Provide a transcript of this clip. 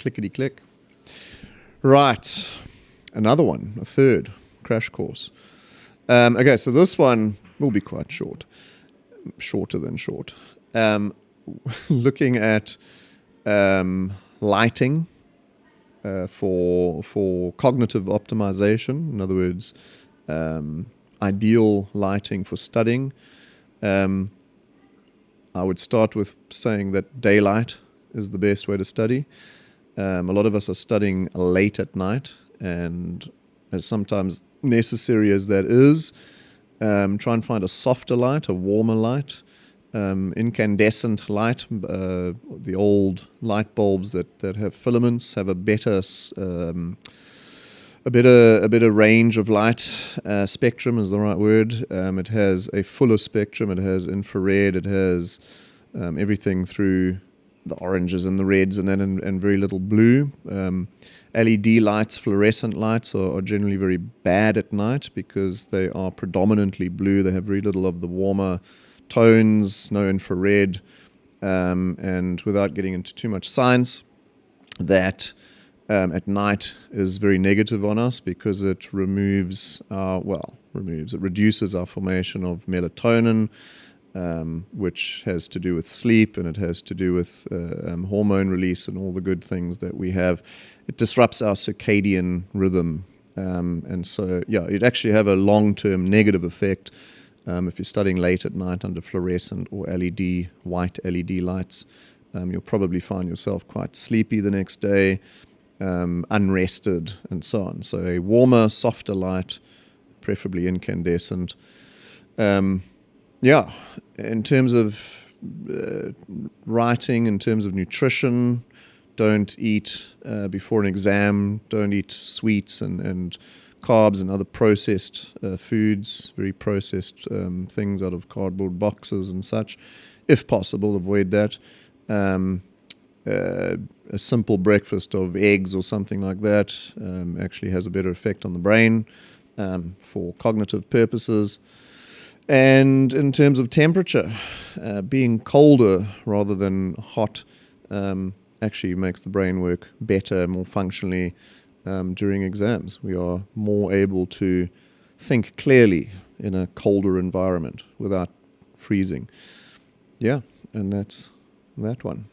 Clickety-click. Right. Another one, a third crash course. Okay, so this one will be quite short. Shorter than short. Looking at lighting for cognitive optimization. In other words, ideal lighting for studying. I would start with saying that daylight is the best way to study. A lot of us are studying late at night, and as sometimes necessary as that is, try and find a softer light, a warmer light. Incandescent light, the old light bulbs that have filaments have a better range of light. Spectrum is the right word. It has a fuller spectrum. It has infrared. It has everything through the oranges and the reds and then and very little blue. LED lights, fluorescent lights are generally very bad at night because they are predominantly blue. They have very little of the warmer tones, no infrared, and without getting into too much science, that at night is very negative on us because it reduces our formation of melatonin, which has to do with sleep, and it has to do with hormone release and all the good things that we have. It disrupts our circadian rhythm, and so it actually have a long-term negative effect. If you're studying late at night under fluorescent or white LED lights, you'll probably find yourself quite sleepy the next day, unrested, and so on. So a warmer, softer light, preferably incandescent. In terms of writing, in terms of nutrition, don't eat before an exam, don't eat sweets and carbs and other processed foods, very processed things out of cardboard boxes and such. If possible, avoid that. A simple breakfast of eggs or something like that actually has a better effect on the brain for cognitive purposes. And in terms of temperature, being colder rather than hot actually makes the brain work better, more functionally during exams. We are more able to think clearly in a colder environment without freezing. Yeah, and that's that one.